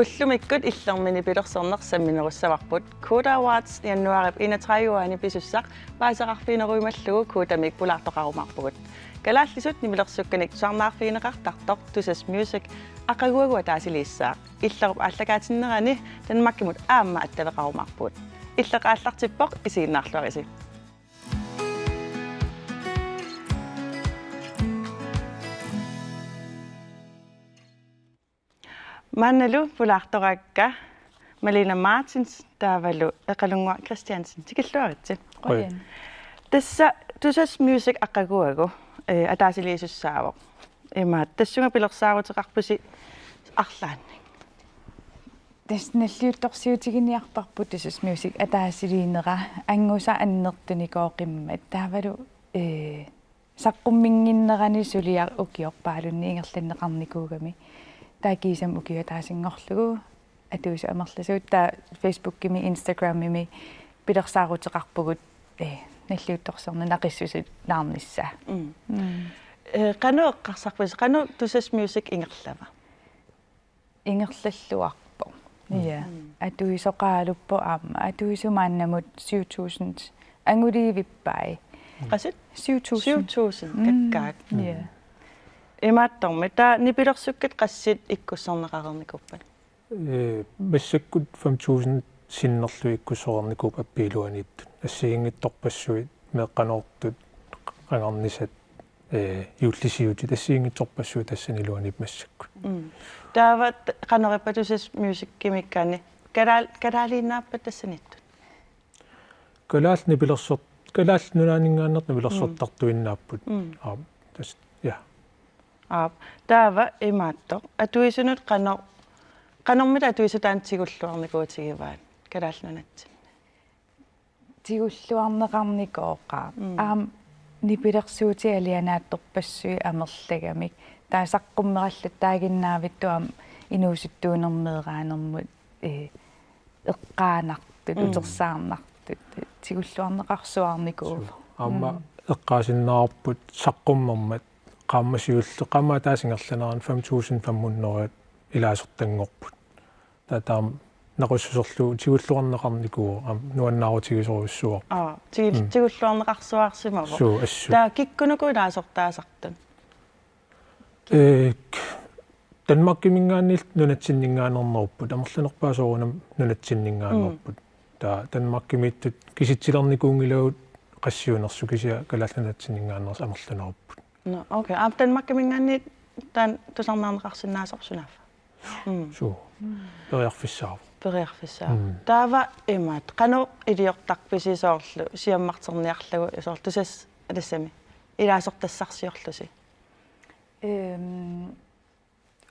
Ullumikkut illermini pilersernersamminerussavaqput Koda Awards januarip 31 pisussaq paasaqarfiineruimallugu kuutamik pulaartoqarumarpugut kalaallisut nimilersukkanik suarnaarfiineqartartoq tusas music aqaguagua taasiliissaaq illerup ааллакаатиннерани танмаккимут аама аттавеқаруmarpugut иллеқааллартиппоқ isiinnaarluarisi Mannalu pulaartoqaakka Malina Martins taavalu eqalungua Christiansen tikilluaritsi tassa tusas music aqaguagu ataasiliisussaavoq imaat tassunga pilersaaruteqarpusi arlaanni тасналлиутторсиутигиниарпарпут tusas music атаасилиинера ангуса аннертуникооқимма таавалу саққуммингиннерани сулиар укиорпаалунни ингерланнеқарникуугами таакисам укиотаасингорлугу атуусу амерласуут таа Facebook-кими Instagram-ими пилерсаарутеқарпугут наллиутторсерна нақиссусут наарнissaa qanueqqarsarpus qanu tusas music ingerlava ингерллуарпо ия атуисоқаалуппо аама атуисумааннамут 7000 ангулиивиппай qasit 7000 kakkaak ия имаатторми таа нипилерсуккат qaссит иккуссорнеқарерникуппат массаккут 5000 синнерлу иккуссорнекуп аппилуанииттут ассигингитторпассуит меққанортут qangarnisat юуллисиути тассигингитторпассуит тассанилуанип массакку таава qaneripatusas music kimikkaani калаалииннааппат тассаниттут калаални пилерсор калаал нунаанингааннерт пилерсортартуиннааппут тас я таава имаатто атуисунут qanормит атуисутаантигуллуарникуутигиваат калаалнанатси тигуллуарнеқарникооқаа нипилерсуути алианаатторпассуи амерлагамик таасаққуммераллат таагиннаавиттуам инуусуттуунермеераанермут эққаанартут утерсаарнартут тигуллуарнеқарсуарникуу аама эққаасиннаарпут саққуммермат qaammasиулле qaamaataasingерланеран 5500 илаасертангорпут таатаам нақуссусерлу тигуллуарнеқарникуу нуаннаарутигисоруссуар тигуллуарнеқарсуаарсимава таа киккунуку илаасортаасартун Danmarkimингааннил нунатсиннингаанернеруппут амерланерпаасорунам нунатсиннингаанерпут таа Danmarkимииттут киситсилерникуунгилагут qassiunersu kisia kalaallanatsinningaaners амерланеруппут окей Danmarkimингаанни таан тусарнаарнеқарсиннаасорсунааффа периарфиссаа таава имаат қано илиортарписисоорлу сиаммартерниарлугу исоорлусас алассами илаасортассарсиорлуси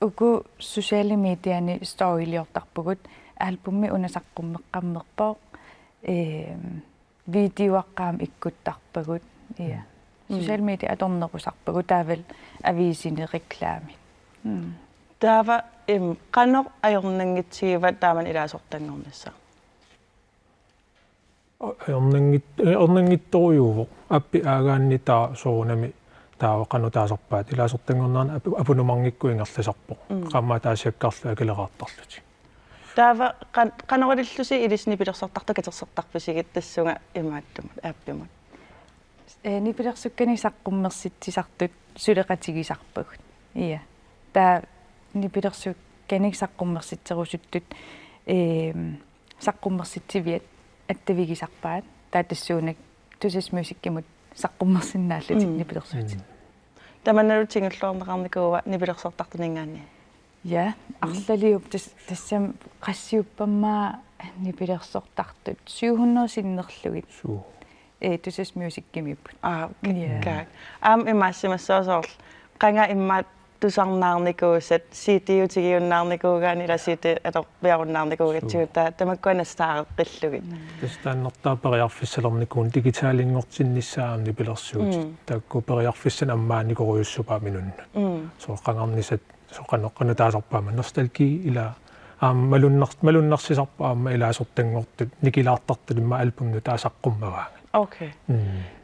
уку социали медиани стоилиортарпугут альбумми унасаққуммеққаммерпоо видеоаққаам иккуттарпагут ия социали медиа аторнерусарпагу таавал ависини реклами таава qanor ajornangitsигиват тааман илаасортангорнisса орнангитторюуво аппи аагааннитаа соорунами таава qanutaasarpaat илаасортангорнаарна апунумарнгиккуингерласарпо qammaa таасиаккарлу акилераартарлути таава qanориллуси илисни пилерсортарта катерсертарписигит тассунга имааттумут ааппимут нипилерсуккани саққуммерситсисартут сулеқатигисарпагут ия таа нипилерсукканик саққуммерситсерусуттут саққуммерситсивиат аттавигисарпаат таатассуунак тусас мюзиккимут саққуммерсиннааллутик нипилерсуутик таманналутингуллуарнеқарникууа нипилерсортартунингаани я арлалиуп тассам qassiupпаммаа нипилерсортартут 700 синнерлугит тусас мюзиккимиппут как имаассимассоосоорл qanga иммаат тусарнаарникуусат ситиутигиуннаарникуугаани ласити аторпиаруннаарникуугатсуута тамаккуанастаареққиллугит тастаннертаа периарфиссалерникуун дигитаалингортиннissaамни пилерсуут таккупериарфиссан аммааникоруйуссупаа минунна соққангарнисат соққанеққанутаасарпаама ностальги ила малуннарсисарпаама илаасортангортут никилаартартулимма альбумну таасаққуммаваа окей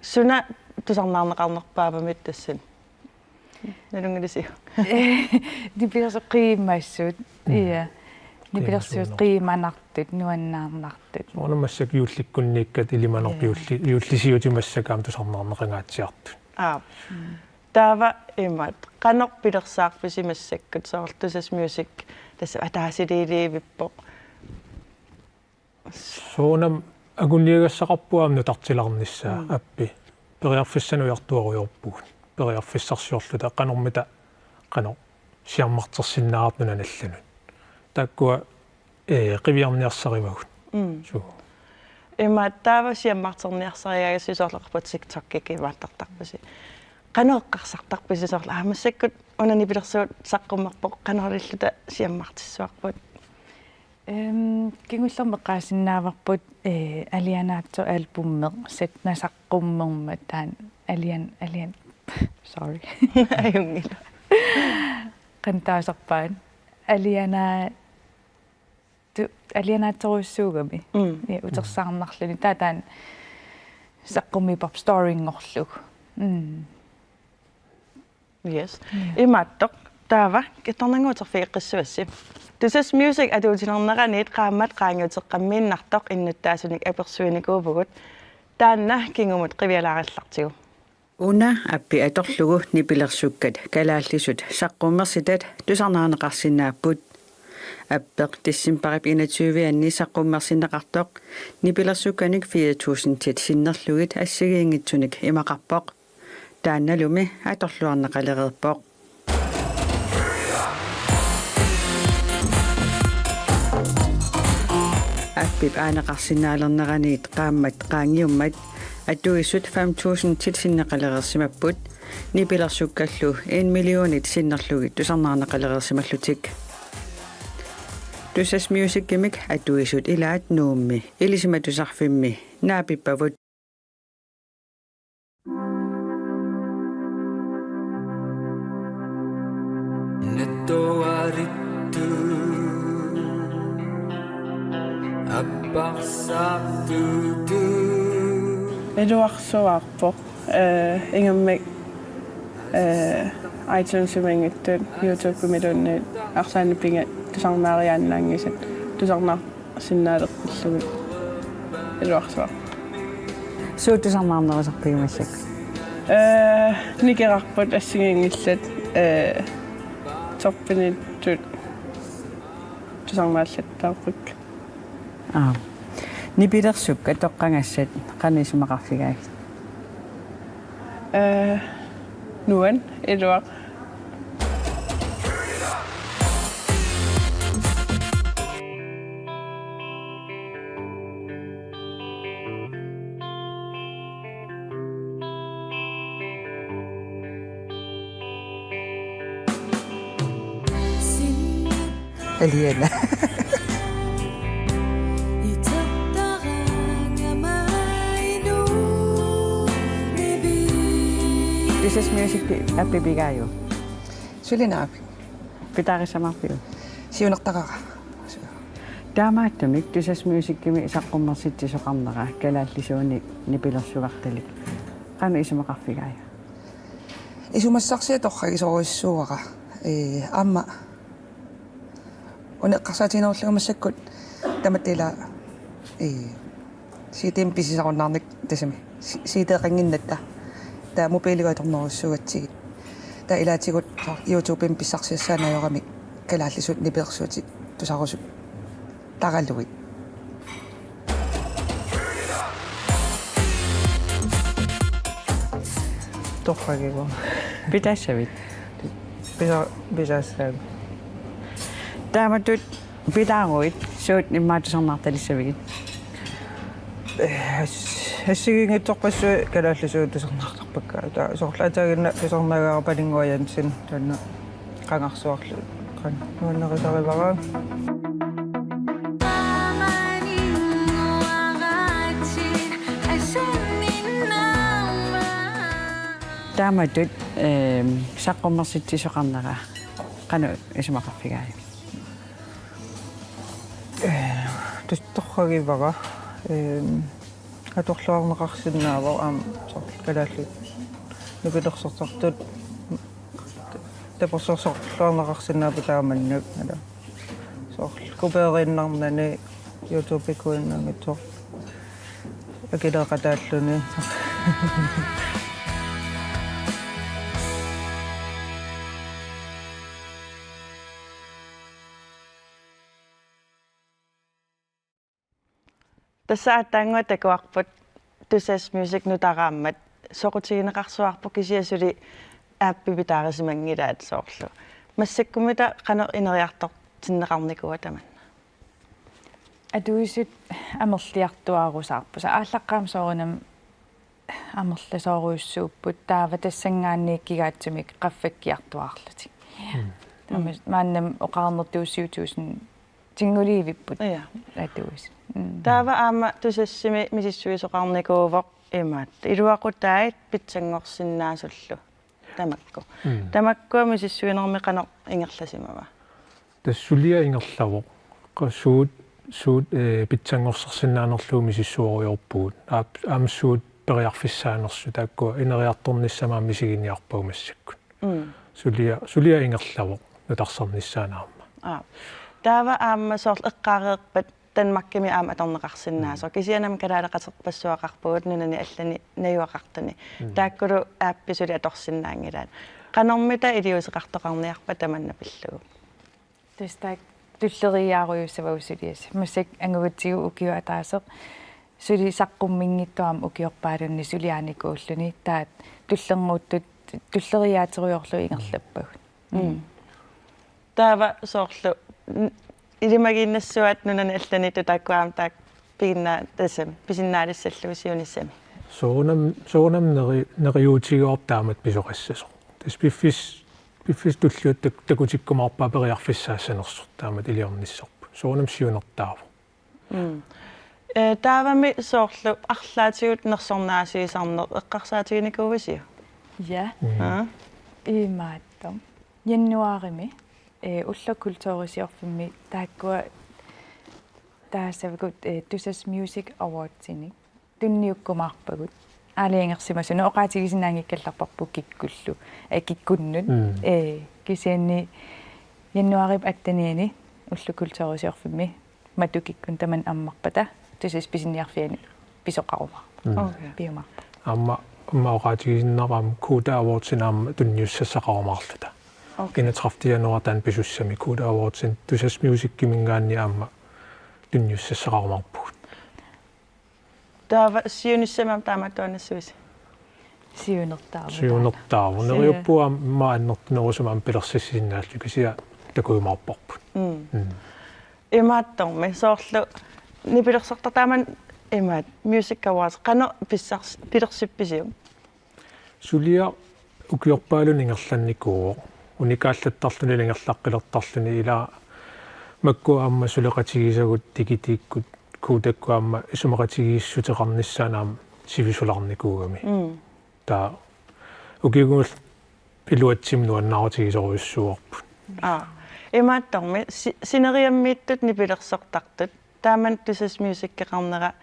суна тусарнаарнеқарнерпаавамит тассан налунгилиси дипилерсоққииммаассуут ия нипилэрсуут qiimanartut nuannaarnartut орнамассак юулликкуннииккат юуллисиутимассакаам тусарнаарнеқангаатсиартут таава имат канор пилерсаарписимассаккут соорлтусас music тасса атаасилиливиппо соонам агунниагассақарпуаамну тартиларниссаа аппи периарфиссануйартуаруйорпугут периарфиссарсиорлута канормита канор сиармартерсиннаарапну наналланут таккуа qivjarniarsarimagут суу имат таава сиаммартерниарсариагасисоорлерпут TikTok-ки кивааттартарпаси канеэккарсартарписи сорла аамассаккут унани пилерсуут саққуммерпоқ канерилluta сиаммартиссуарпут кигуллэрмеққаасиннааварпут алианаатсо альбуммеқ сетнасаққуммерма таан алиан sorry аюнгила кантаасарпаан алианаатсоруссуугами утерсаарнарлуни таатаан саққумми pop story-ngorlug yes имааттоқ таава киторнангуутерфиэққиссуасси тусас music адуутилернераниит qaammat qaangiuteqqammiinnartoq иннуттаасуник аперсуиникуупугут таанна кингумут qivиалаараллартигу уна аппи аторлугу нипилерсуккат калааллисут саққуммерситат тусарнаарнеқарсинааппут аппеқ тиссимпарип инатсуивианни саққуммерсинеқартоқ нипилерсукканик 4000 тит синнерлугит ассигиингитсуник имақарпоқ таанналуми аторлуарнеқалереерпоқ аппип аанеқарсинаалернераниит qaammat qaangiummat аттуиссут 5000 тит синнеқалереерсимаппут нипилерсуккаллу 1 миллионит синнерлугит тусарнаарнеқалереерсималлутик тусас music gimmick аттуиссут илаат нуумми илисима тусарфимми наапиппавут нэтуаритtu аппарсаартуту Eduarsuarpo ingammik iTunes-imingittuut YouTube-kumilunniit arsaanipinga tusarnaariaannaangisat tusarnar sinnaaleqpillugit Eduarsuar суутусарнаарнерисарпигимассак никерарпут ассигингиллат торпиниттут тусарнааллаттаарпут нипилерсукка тоққангассат қанисимақарфигаак nuan Eduard алиана This is music appibigayo. Sulinaapi. Pitarisamarpiu. Siunertaqaqa. Taamaattumik this is music kimi isaqqummersittisoqarnera kalaallisuunik nipilersugartalik. Qana isimaqarfigayo. Isumassarsia torragisoruissuuaqa. Amma uneqqarsaatinerullugumassakkut tamatila siitim pisisaqunnaarnik tasami. Siiteeqanginnatta. Ta mobiiligoitornerussugatsigit ta ilaatigut YouTubein pissarsiassaanaajorami kalaallisut nipilersuuti tusarusut taqallugit torragigu pitassavit pisassaag taamatut pitaaruit suut nimmaatusornaartalissavigit ассигингитсорпассуи калааллисуут тусарнаартарпакка таа соорлаатаагинна тусарнаагаарапалингуаянсин таанна qangarsuarlu qan nuannerisarivara taamatut saqqummersittisoqarnera qanu isimaqarfigaaya тусторрагивара аторлуарнеқарсинаава аам калааллут нукилерсортартут тапорсорсорлуарнеқарсинаапу тааманнук ала сорл купериннарнани YouTube-икуиннангитсоо акилеқатааллуни Tässä tango takuarput tusas music nutaraammat soqutigineqarsuarpu kisiasuli aappipitaarisimangilaat soorlu массаккумита qano ineriartor tinneqarnikua taman Atuisut амерлиартуарусаарпуса ааллаққаам соорунам амерласооруйуссууппут таава тассангааннииккигаатсумик qaffakkiartuaarlutik тамас мааннам оқарнертуussiутуусин тингулиивиппут атуис таава аама тусассими мисиссуисоқарникууvoq имаат илуақутаит питсангорсиннаасуллу тамакку мисиссуинерми qano ингерласимава тассулиа ингерлавоq qassуут суут питсангорсерсиннаанерлуу мисиссуориорпуут аамсуут периарфиссаанерсу тааккуа инериарторниссамаа мисигиниарпаумассаккут сулиа ингерлавоq нутарсерниссаанаама таава аама соорлу эққаареерпат танмаккими аама аторнеқарсиннаасо кисианам калаалеқасерпассуақарпугут нунани аллани наюақартани тааккулу аапписули аторсиннаангилаат qanормита илиусеқартоқарниарпа таманна пиллугу тестак туллериааруйуссаваусулиас массак ангугатсигу укиуатаасеқ сули саққуммингиттуам укиорпаалунни сулиааникууллуни таат туллернууттут туллериаатеруйорлу ингерлаппагут таава соорлу илимагииннассуат нунани аллани тутаккуаам таак пигинна тасам писиннаалиссаллуусиуниссами соонам нериуутигиор таамат писоқассасо тас пиффис туллуут такутиккумаарпаа периарфиссаассанерсо таамат илиорниссарпу соонам сиунертаава таавами соорлу арлаатигут нерсорнаасиисарнер эққарсаатигиникуувасиу я имааттам яннуарими уллаккултуурисиорфимми тааккуа таасавгут тусас music awards-ини тунниуккумаарпагут аалиангерсимасуна оqaатигисинаангиккалларпарпу киккуллу киккуннут кисианни яннуарип аттаниани уллаккултуурисиорфимми матукиккун таман аммарпата тусас писиниарфиани писоқарума биумарпа амма оqaатигисиннарам кута awards-инаама тунниуссассақарумаарлута инатрафтиануартаан писуссами кута awards-ин тусас music кимингаанни аама тунниуссассақарумарпугут таава сиуниссамам тааматтуанассуис сиунертааву нериуппуа мааннертнерусумаам пилерсассиннааллу кисиа такуимаарпарпут имаатторми соорлу нипилерсартартааман имаат music awards qano пилерсипписиум сулиа укиорпаалун ингерланникуу уникааллаттарлуни лингерлаққилертарлуни ила макку аама сулеқатигисагут тикитиккут куудаккуамма исумақатигииссутеқарниссаанаам сивисуларникуугами та укигуул пилуатсим нуаннаарутигисоруйуссуарпут имаатторми синериаммииттут нипилерсортартут тааман тусас мюзиккеқарнера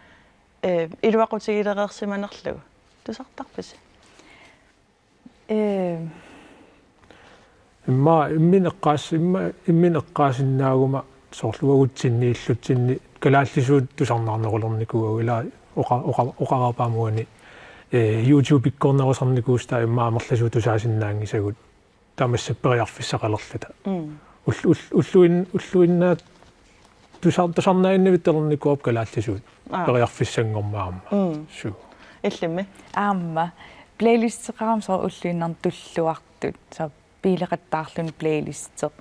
илуақутигилереерсиманерлугу тусартарпис имминеққаасиннаагума соорлуагутсиннииллутсинни калааллисуут тусарнаарнерулерникугу ила оқарапаамуани YouTube иккорнерусарникуустаа иммаамерласуу тусаасиннаангисагут таамассаппериарфиссақалерлута уллуиннаат тусарнаиннавиттерникуап калааллисуут периарфиссангормаама су иллимми аама плейлистеқарам соо уллуиннар туллуартут соо пилеқаттаарлун плейлистеқ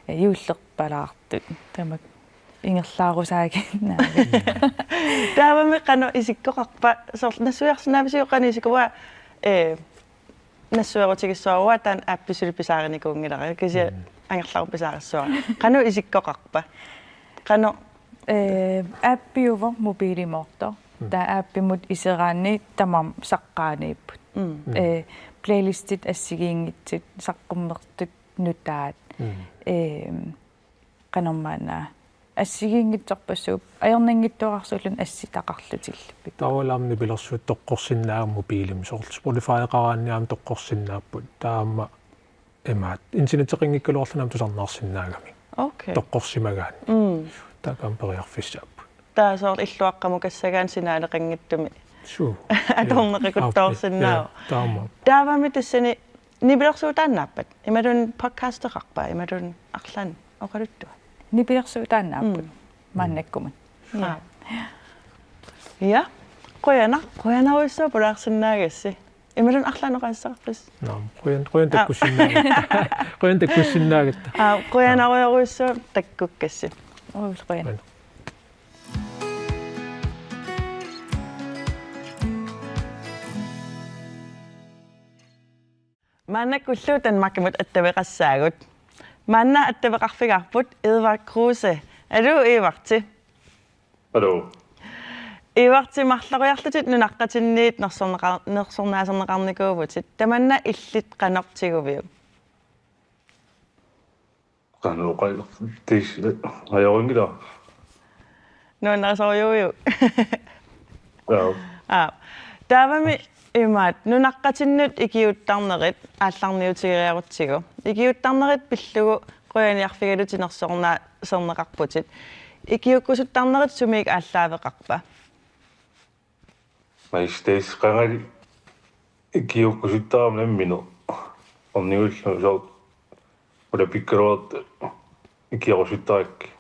юуллерпалаартут тамак ингерлаарусаагиннаа таавами qano исиккоқарпа соор нассуярсинаависиоққани нассуарутигиссуаруа таан аапписули писаариникуунгилара кися ангерлаару писаариссуа qano исиккоқарпа qano аппиува мобилиморто та аппимут исераани тамам саққаанииппут плейлистит ассигиингитсит саққуммертут нутаат qanормаана ассигиингитсарпассууп аернангиттуарсуулун асситақарлутиллуппит таавалаамни пилерсуут тоққорсиннаагам мобилим соорлу Spotify қараанниаам тоққорсиннааппут таама эмаат интернетеқингиккалуарлунам тусарнаарсиннаагами окей тоққорсимагаан Taakamperiarfissaappu. Taasoor illuaqqamu kassagaan sinaaleqangittumi. Sure. Atorneqikuttoorsinnaa. Taama. Taavami tassani nibilersuutaannaappat. Imadun podcasterqarpa imadun arlan oqaluttua. Nipilersuutaannaaput maannakkumun. Ja. Qoyanaruissua pulaarsinnaagassi. Imadun arlan oqaassaqarpis. Naam. Qoyan takkussinnaagitta. Qoyan takkussinnaagitta. Qoyanaruissua takkukkassi. Uusqoyan. Maannakkulluutan makkimut attaveqassaagut. Manna attaveqarfigarput Edvard Kruse. Alu Evarti. Hallo. Evarti marlariarlutit nunaqqatinniit nersornaaserneqarnikuuvutit. Tamanna illit qanortiguviu. Qanoqai tis ajoringila. Nuunnarisoriuiu. Ja. Taavami imaat nunaqqatinnut ikiuttarnerit aallarniutigeriarutigu. Ikiuttarnerit pillugu qoyaniarfigalutinersornaa serneqarputit. Ikiukkusuttarnerit sumiik aalлааveqarpa. Majesteis qangali ikiukkusittaam namminu. Onnigullu sort ola pikkeroot ikiarusuttarikki.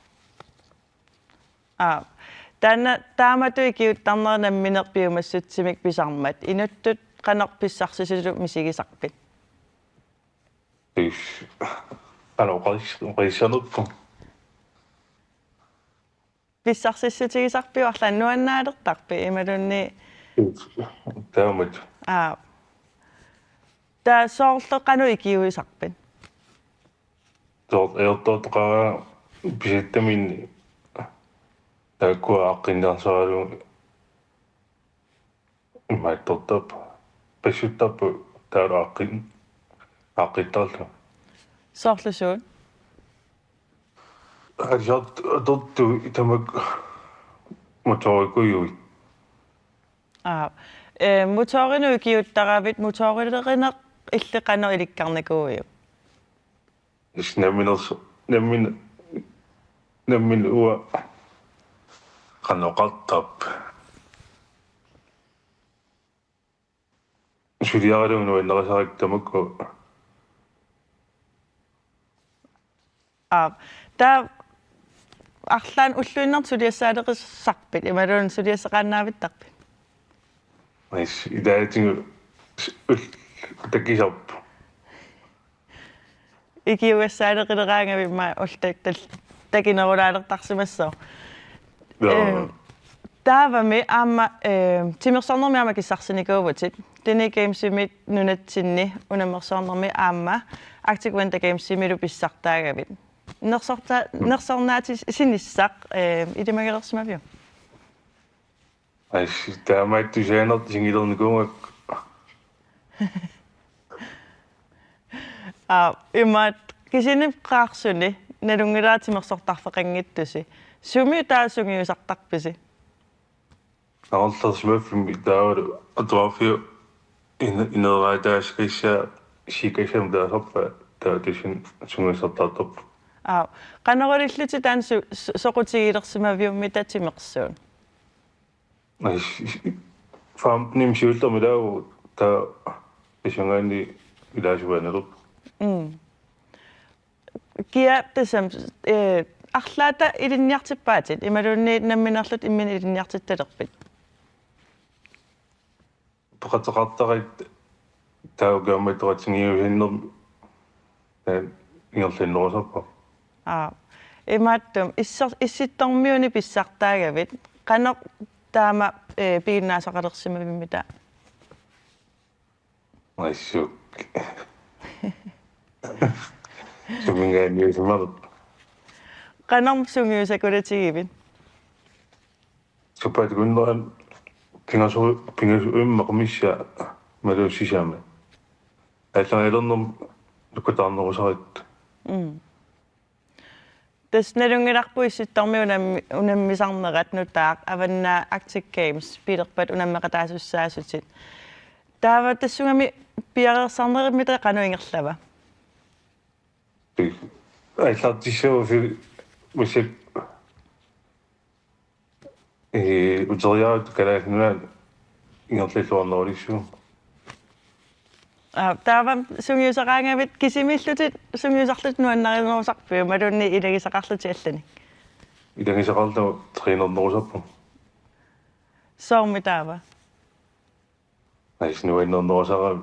Tanna taamatu ikiuttarnerna minerpiumassutsimik pisarmat inuttut qanorpissarsisu misigisarpit. Siis qanoqarissanuppu. Pissarsissutigisarpiu arlannuannaalertarpi imalunni Taamat. ta soorleqanu ikiuisarpit. Sort eortootqaa pisittamin taakua aqqinnarsaalu maittortap pissuttarpu taala aqqittarlu. Soorlusuun. Ajat tottu tamak motorikujui. Motorinu ikiuttaravit motorileqiner illeqanor ilikkarnikuuiu. Is nemmin ua qanoqartap. Suliaruunu innerasarik tamakku. Ta arlaan ulluinnertuliassaadeqissarpit imalun suliasseqaannaavittarpit. Is idaatingu takisarp. Ikiuassaadeqileraangavi ma ultaktal takinerulaalertarsimassoo. Taavami aamma timersornermi aama kissarsinikuuvutit. Dini gamesimi nunatsinni unamersornermi aamma Arctic Winter Gamesimilu pissartaagavit. Nersornaati sinissaq idimagelersimaviu. Is taamaittu seenert singilernikuungak. Imaat kisinip qaarsuni nalungilaatimersortarfeqanngittusi. Sumi taasungiusartarpisi. Aallersimaffi taavalu atwaafiu ineraataasqissaa sikasam taasarpa taatisin sungisartartarpa. Qanerulilluti taan soqutigilersimaviummi tatimersuun. Famnim siullermilaagu taa isangaani ilaasuvaanalup. Kia tasam arlaata ilinniartippaatit imalunni namminerlut immin ilinniartittalerpit. Paqataqartarit taugaammaitoratsingiuhinner ingerlinnerusarpa. Imaattum issittormiuni pissartaagavit qanoq taama piginnaasaqalersimavimita. Aissuk. Sumingaaniusimalut. Qanorm sungiusakulatigiivit. Supaatikunneran pingasu immaq maluussisaamme. Аллаилернэрм лукутаарнерусарит. Tas nalungilarpu issittormi unammisarnerat nutaaq avanna Arctic Games piilerpat unammeqataasussaasutit. Taava tassungami piarersarnerimita qanuingerlava. Аллартиссуу фи мусик Uteriaat kalaallunaat ingerlilluarnerulissuu. Taava sungiusaqaangavit kisimillutit sungiusarlut nuannarinerusarpuu malunni ilagisaqarluti allani. Ilangisaqarlu treenernerusarpu. Soormi taava. Naisnuinnernerusara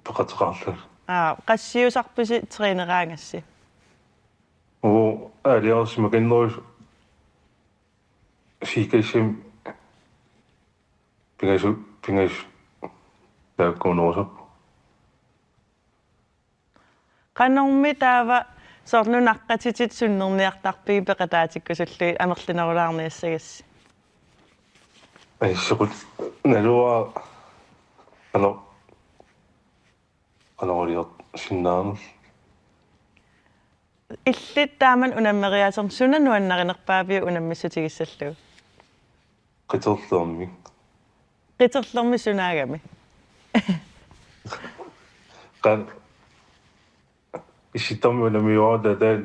paqataqarlu. Qassiusarpusi treeneraangassi. Aliarsimakinnerus siikassim pingas taakkuunerusarpu. Qanormi taava soornunaqqatitit sunnerniartarpigi peqataatikkusullu amerlinerulaarniassagassi. Aissequt nalua anoriat sinnaanus. Illit taaman unammeriaaser sunanuannarinerpaapiu unammissutigissallu. Qiterlermi. Qiterlermi sunaagami. Qan isittarmi unamiuarata taal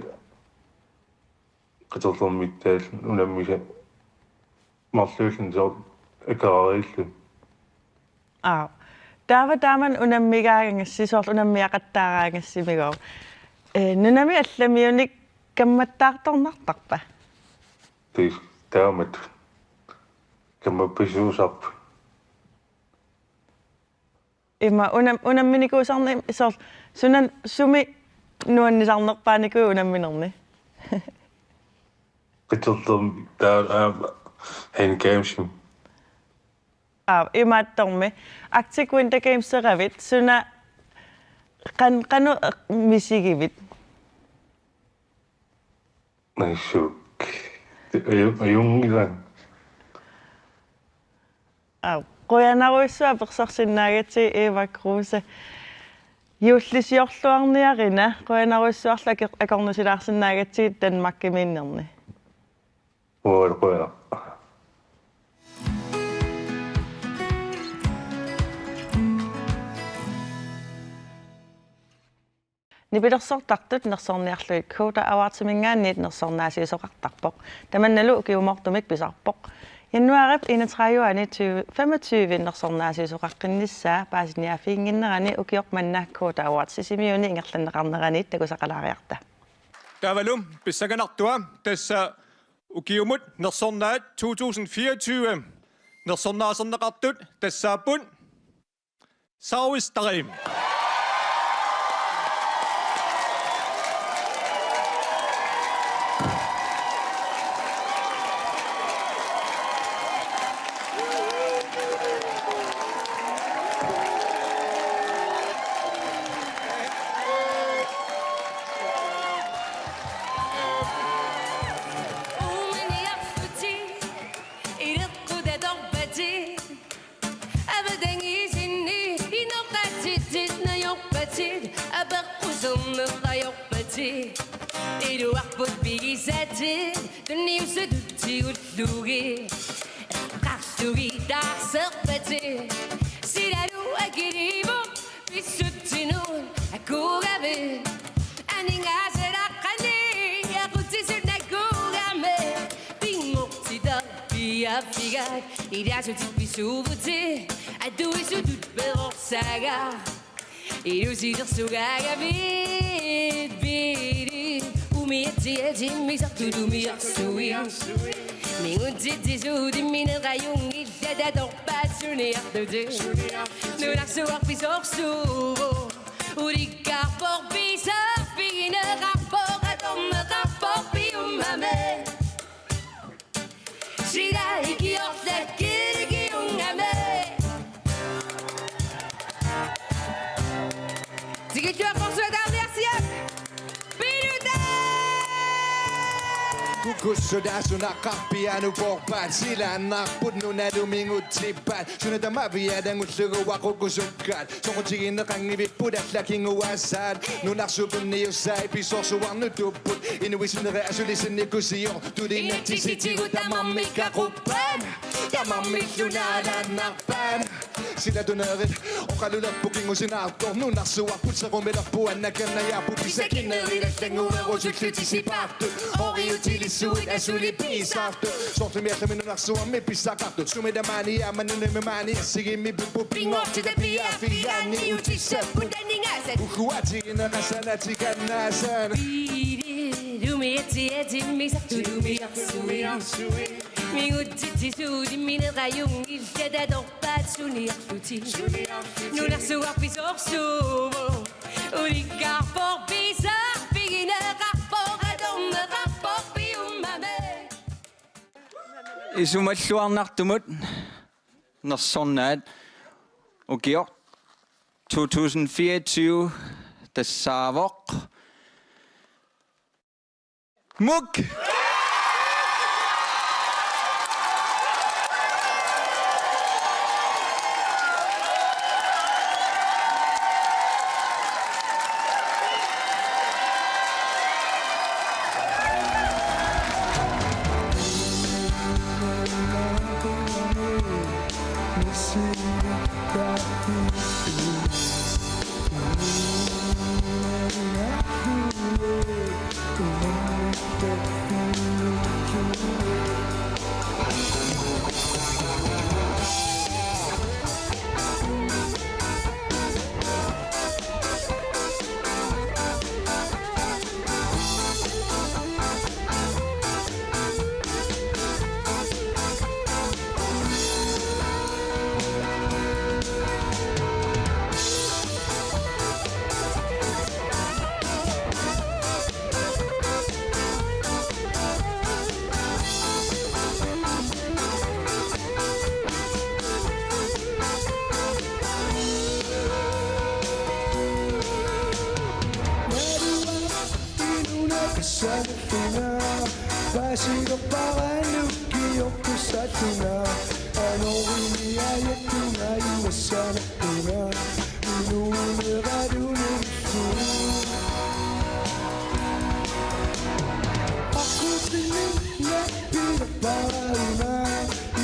qiterlermi taal unammisa marluulun soort akararillu. Taava taaman unammigaagangassi soort unammiaqattaaraangassimigoo. Nunami allamiunik kammattaartornartarpa. Tis taamat kammappisuusarpu. Ima unamminikuusarni soort sunan sumi nuannisarnerpaaniku unamminerni. Qiterlermi taal hen gamesim. Imaattormi Arctic Winter Games seravit suna qanu misigivit. Naissuk. Ajungilan. Qoyanaruissua persorsinnaagati Eva Kruse. Jullisiorluarniarina qoyanaruissuarla akornusilaarsinnaagati Danmarkimiinnerni. Qoyana. Nipilersortartut nersorniarluit Coda Awards-mingaanniit nersornaasiisoqartarpoq. Tamannalu kiumortumik pisarpoq. Januarip 31.25 nersornaasiisoqaqqinnissaa paasiniafiinginnerani ukiormanna Coda Awards isimiuni ingerlanneqarneraniit takusaqalaariarta. Tavalum pissaganartua tassa ukiumut nersornaat 2024 nersornaaserneqartut tassaapun Sauistarim. Idu akbut bigisatin den livse du til utluge Raftugi der serpati Sida du agirivo Bisutinu akugave Aninga serakani Yakutisuna kugame Bingortida Bia figat Ida sutit bisuvuti Adu isudut berosaga Idu sider sugagavit Biri Umietieti misartudumi Minguntitisuudi minerajungi Dadadorpasuniartuti Nunarsuarpisorsuvo Urikkarporpisorpiginerapporatornerapporpiumame Sida ikiortakirigiungame Tigittua François Dardiasiak Kukussuda sunaqarpianu porpaat silaannarput nunalumingutipaat sunatamaviadangulluguwaqukusukkaat soqutiginneqanngiviput allakinguaassaat nunarsupunniussai pisorsuarnutupput inuisuneriasulisinnikusio tulinnattisitigu tamarmikkaquppaat tamarmillunaalannarpaat sila donerit og kalula booking og sinato nu nasu aputsa romela po anakana ya pupisa kineri la tengo ro jukliti si partu ori utili suit asuli pisafto sorte mer men nasu me pisakato sume da mani ya manene me mani sigi mi bu pingo ti de pia fiani utisa pundaninga se kuati na kasana tikanasan du me eti mi sa du mi asui mi uti su di mine rayung il da do pas sunir tuti nu la su apisor su uli carpo pisa pigina carpo adom carpo piumame Isumalluarnartumut nersornaat ukior 2024 tassaavoq muk Basigo para nuki okusatuna Anorini ayetuna iwasana tuna Inune radune Aku tini nepira para una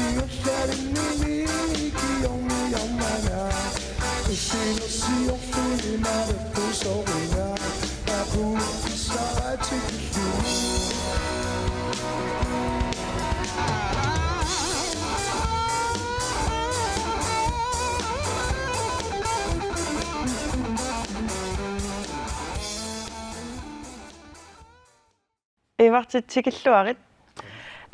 Iyosarini niki yongi yamana Isino siyo funi mare puso una Aku isara chikitu Ivartitsikilluarit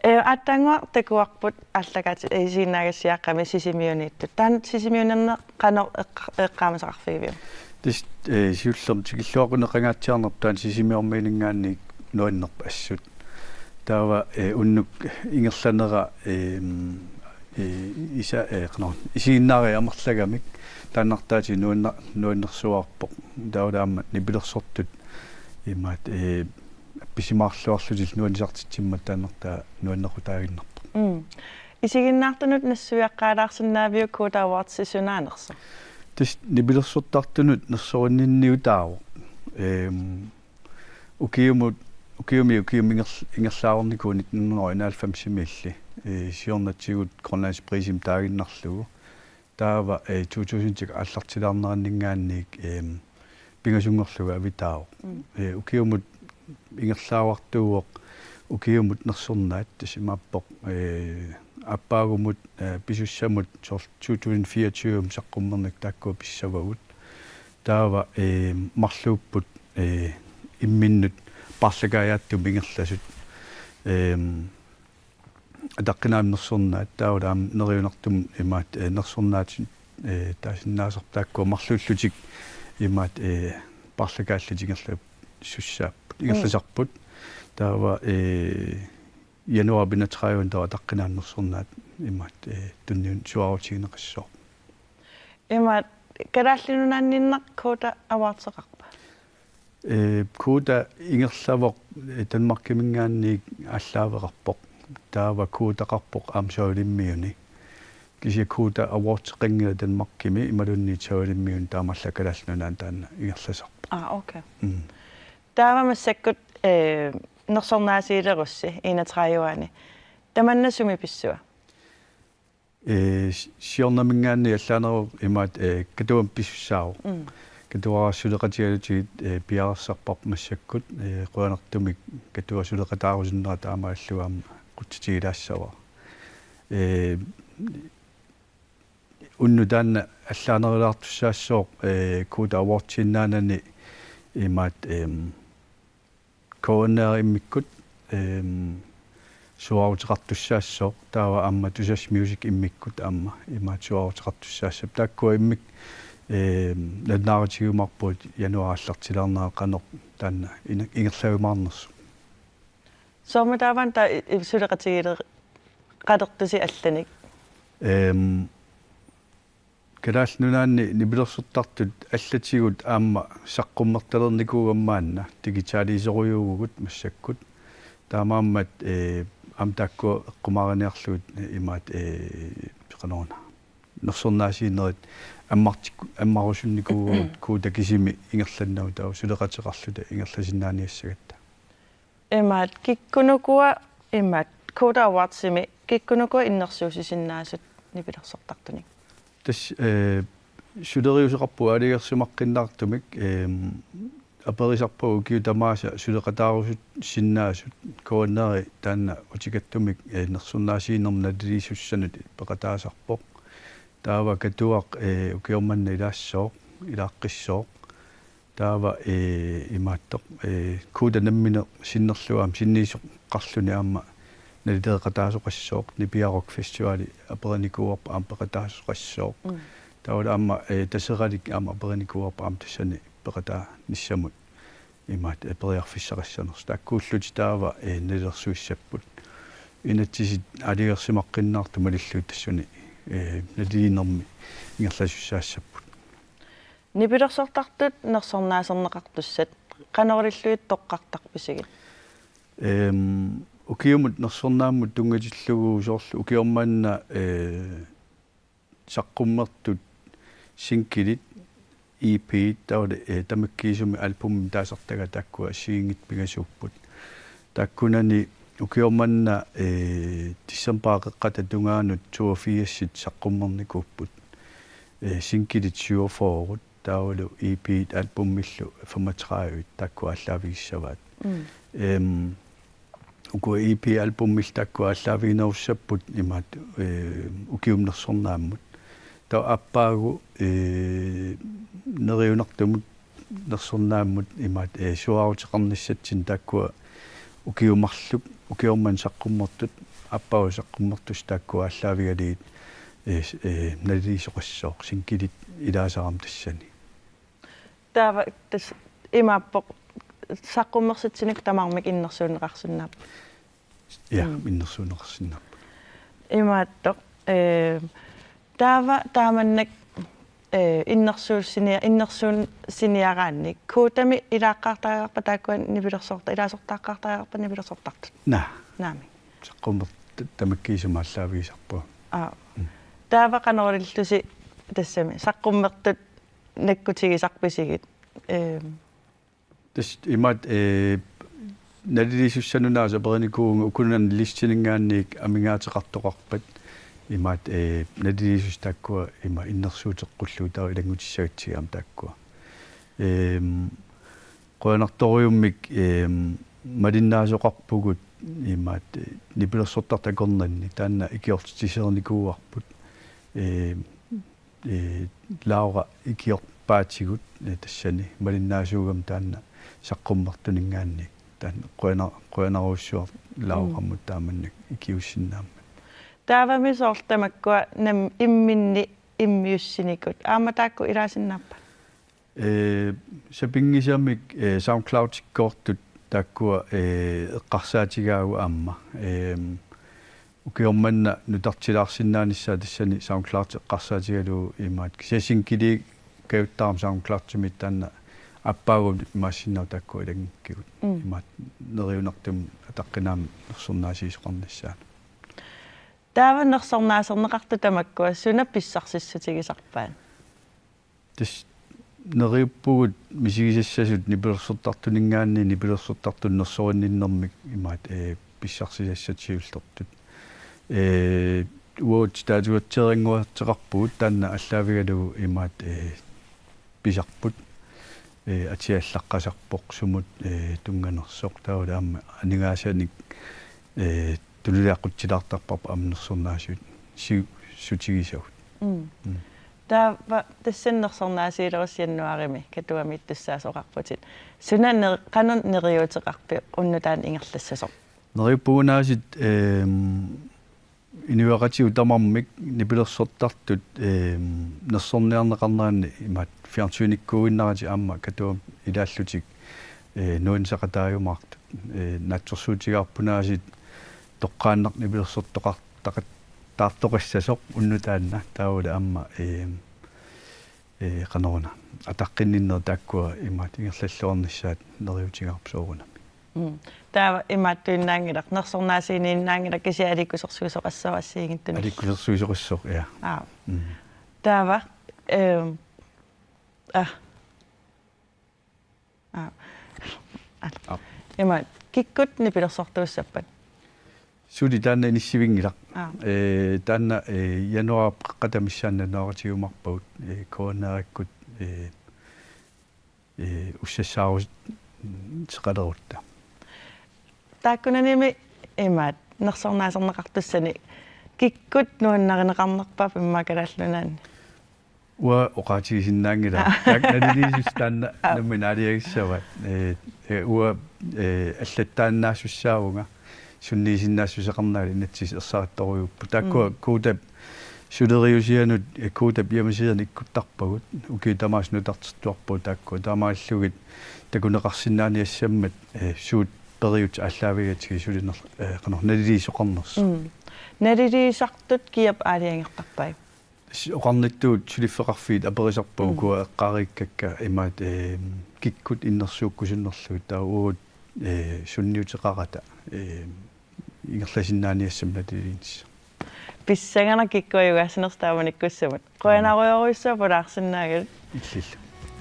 аттангуар такуарпут аллагаати сиинаагасиаққами сисимиуниитту таан сисимиунерне қано эққаамасақарфигивиу тис сиуллерм тикиллуақунеқангаатсиарнер таан сисимиормиинингаанник нуаннерпа ассут таава уннук ингерланера иса қнор исииннаари амерлагамик тааннартаати нуаннерсуарпоқ таудаама нипилерсортут имаат писимаарлуарлутил нуанисартитсимма тааннерта нуаннерутаагиннерпо исигиннаартунут нассуяққаалаарсинаавиу кута авард сисунаанерсо тис нипилерсортартунут нерсориннинниутаавоқ укиуми ингерлаарникуу 1995 сиорнатсигут гронландс присим таагиннарлугу таава 2000 аллартилаарнераннингаанник пингасунгорлуга авитаавоқ укиумут ингерлаавартууоқ укиумут нерсорнаат тисимааппоқ аппаагумут писуссамут 2024 саққуммерник тааккуа писсавагут таава марлууппут имминнут парлагаяатту мингерласут адаққинаам нерсорнаат тааваам нериунартум имаат нерсорнаат таасиннаасер тааккуа марлууллутик имаат парлагааллутингерлап суссаап ингерласарпут таава януар бинатраиун таа таққинааннерсорнаат имаат тунниун суарутигинеқассоо имаат карааллинунаанниннақ кута аваартеқарпа кута ингерлавоқ танмаркимингаанник аллаавеқарпоқ таава кутақарпоқ аамсаулиммиуни кися кута аваартеқингила танмаркими ималунни саулиммиун таамаллакалаалнунаан таана ингерласарпа окей таавамассаккут нерсорнаасиилерусси 31-аани таманнасуми писсуа сиорнамингаанни аллаанеру имаат катуам писсаау катуараассулеқатигалути пиарсарпарп массаккут қуанартумик катуасулеқатаарусиннера таамааллуаама қутситигилаассава унну таанна аллаанерилаартуссаассоо кута awardsinnaanani имаат кооннери иммиккут суаутеқартуссаассоо таава амма тусас music иммиккут амма имаат суаутеқартуссаассап тааккуа иммик наннааритигумарпуут януарааллартилаарнаа қанор таанна ингерлавимаарнерсу Соматаван та сулеқатигиле qadертуси алланик калаалнунаанни нибилерсуттартут аллатигут аама саққуммерталерникуугаммаанна дигиталисоруйуугут массаккут таамааммат амтакку эққумаариниарлугут имаат пеқанорна нерсорнаасиинерит аммарусунникуугут куутакисими ингерланнау таа сулеқатеқарлута ингерласиннааниассагатта имаат киккунукуа имаат кода awardсими киккунукуа иннерсуусисиннаасут нипилерсортартуник тас сулериусеқарпу алигерсумаққиннаартумик аперисарпуу киутамааса сулеқатаарусут синнаасут кооннери таанна утикаттумик нерсуннаасиинерна дилисуссанут пеқатаасарпоқ таава катуақ укиорманна илаассоо илааққиссоо таава имааттоқ куда наммине синнерлуаам синниисоқ қарлуни аама налидеқатаасоқассооқ нипиарок фестивали аперникуарпа аам пеқатаасоқассооқ таала аама тасералик аама аперникуарпа аам тассани пеқатаа ниссамут имаат апериарфиссақассанерс тааккууллути таава налерсуиссаппут инатсисит алигерсимаққиннаарту малиллуут тассуни налиинерми ингерласуссаассаппут нипилерсортартут нерсорнаасернеқартуссат канориллуит тоққартарписигит укиумут нерсорнааммут тунгатиллугуу соорлу укиормаанна саққуммертут синкилит EP тауле тамаккиисуми альбум таасартага таккуа сиингит пигасууппут таккунани укиормаанна тиссампаақеққата тунгаанут 82-сит саққуммерникууппут синкилит 47-рут таулу EP альбуммиллу 35 таккуа аллаавигиссаваат уку EP альбуммил таккуа аллаавигинеруссаппут имаат укиумнерсорнааммут таа аппаагу нериунартумут нерсорнааммут имаат суаутеқарниссатсин таккуа укиумарлук укиорман саққуммертут аппау саққуммертус таккуа аллаавигалиит налисоқассооқ синкилит илаасарам тассани таава тас имааппоқ саққуммерситсиник тамаармик иннерсуунеқарсуннаап я иннерсуунеқарсиннаап имааттоқ таава тааманнак иннерсуун синиараанник куутами илааққартаагаарпа тааккуан нипилерсорта илаасортааққартаагаарпа нипилерсортартут наами саққуммерт тамаккиисумааллаавигисарпуа таава канориллуси тассами саққуммертут наккутигисарписигит тас имаат налилисуссанунааса перникуунга укунан листинингаанник амингаатеқартоқарпат имаат налилисус таккуа има иннерсуутеққуллуу таа илангутиссагатсигаам таккуа қуанарториуммик малиннаасоқарпугут имаат нипилерсортартакорнанни таанна икиортисерникууарпут лаура икиорпаатигут тассани малиннаасуугам таанна саққуммартунингаанни таанна қуанаруссуар лаураммут тааманнак икиуссиннаама таавами соорлтамаккуа нам имминни иммиуссиникут аама таакку илаасиннааппа сапингисамик SoundCloud кортут таккуа эққарсаатигаагу аама укиорманна нутартилаарсиннааниссаа тассани SoundCloud эққарсаатигалу имаат кисасинкили каюттаарам SoundCloud-тимит таанна аппаагу массиннау таккуа илагкигут имаат нериунартум атаққинаам нерсорнаасиисоқарнассаана таава нерсорнаасернеқарту тамаккуа суна писсарсиссутигисарпаан тас нериуппугут мисигисассасут нипилерсортартунингаанни нипилерсортартун нерсоринниннэрмик имаат писсарсисассатиуллертут уут таатуатсерингуартеқарпуут таанна аллаавигалу имаат писарпут атиаллаққасарпоқ сумут тунганерсоқ таала аама анигаасаник тулилааққутсилаартарпарпа амнерсорнаасуут сутигисагут таава тассаннерсорнаасиилерусианнуарими катуами туссаасоқарпутит сунаннер канун нериутеқарпи уннутаан ингерлассасоқ нериуппугунаасит инуақатиу тамармик нипилерсортартут нерсорниарнеқарнаани имаат фиартуиниккуиннарати аама катуам илааллутик нуинсақатааюмаартут натсерсуутигарпунаасит тоққааннақ нипилерсортоқартақат таартоқиссасоқ уннутаанна тааула аама канорна атаққинниннер тааккуа имаат ингерллуорниссаат нериутигарпсоорунами таава имааттуиннаангилақ нерсорнаасиининнаангилақ кися аликкусерсуисоқассавассиигинтуни аликкусерсуисоқиссоқ я таава имаат киккут нипилерсортуussаппат суди таанна иниссивингилақ таанна януар қаққатамиссааннанааратигумарпагут коонаариккут уссассаарус теқалерутта тааккунаними имаат нерсорнаасернеқартуссани киккут нуаннаринеқарнерпап иммакалааллунаани уа оқаатигисиннаангила такналилисус таанна наминаалиагиссават уа аллаттааннаассуссаавунга сунниисиннаассусеқарнаали инатсис ерсаратторуйуппу тааккуа куутап сулериусианут куутап ямасиерни иккуттарпагут уки тамаас нутартертуарпу тааккуа таамааллугит такунеқарсинааниассаммат суут периут аллаавигатиги сулинер қанор налилисоқарнерс налилисартут киап аалиангеққарпай оқарниттуут сулиффеқарфиит аперисарпагу куа эққариккакка имаат киккут иннерсууккусуннерлугит таа уут сунниутеқарата ингерласиннааниассам налилинис писсагана киккуаюгаассинерстааваниккуссамут қуянаруйоруйссуа пулаарсиннаагал иллилла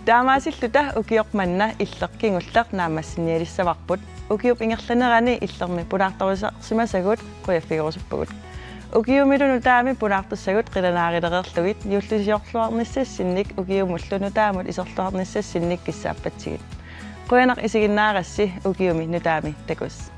таамаасиллута укиоқманна иллеркингуллақ наамассиниалиссаварпут укиуп ингерланерани иллерми пулаартарусаарсимасагут қуяффигорусуппагут укиумилуну таами пулаартуссагут қиланаарилереерлугит юллисиорлуарниссассинник укиумуллуну таамут исорлуарниссассинник киссааппатсигит қуянақ исигиннаарасси укиуми нутаами такус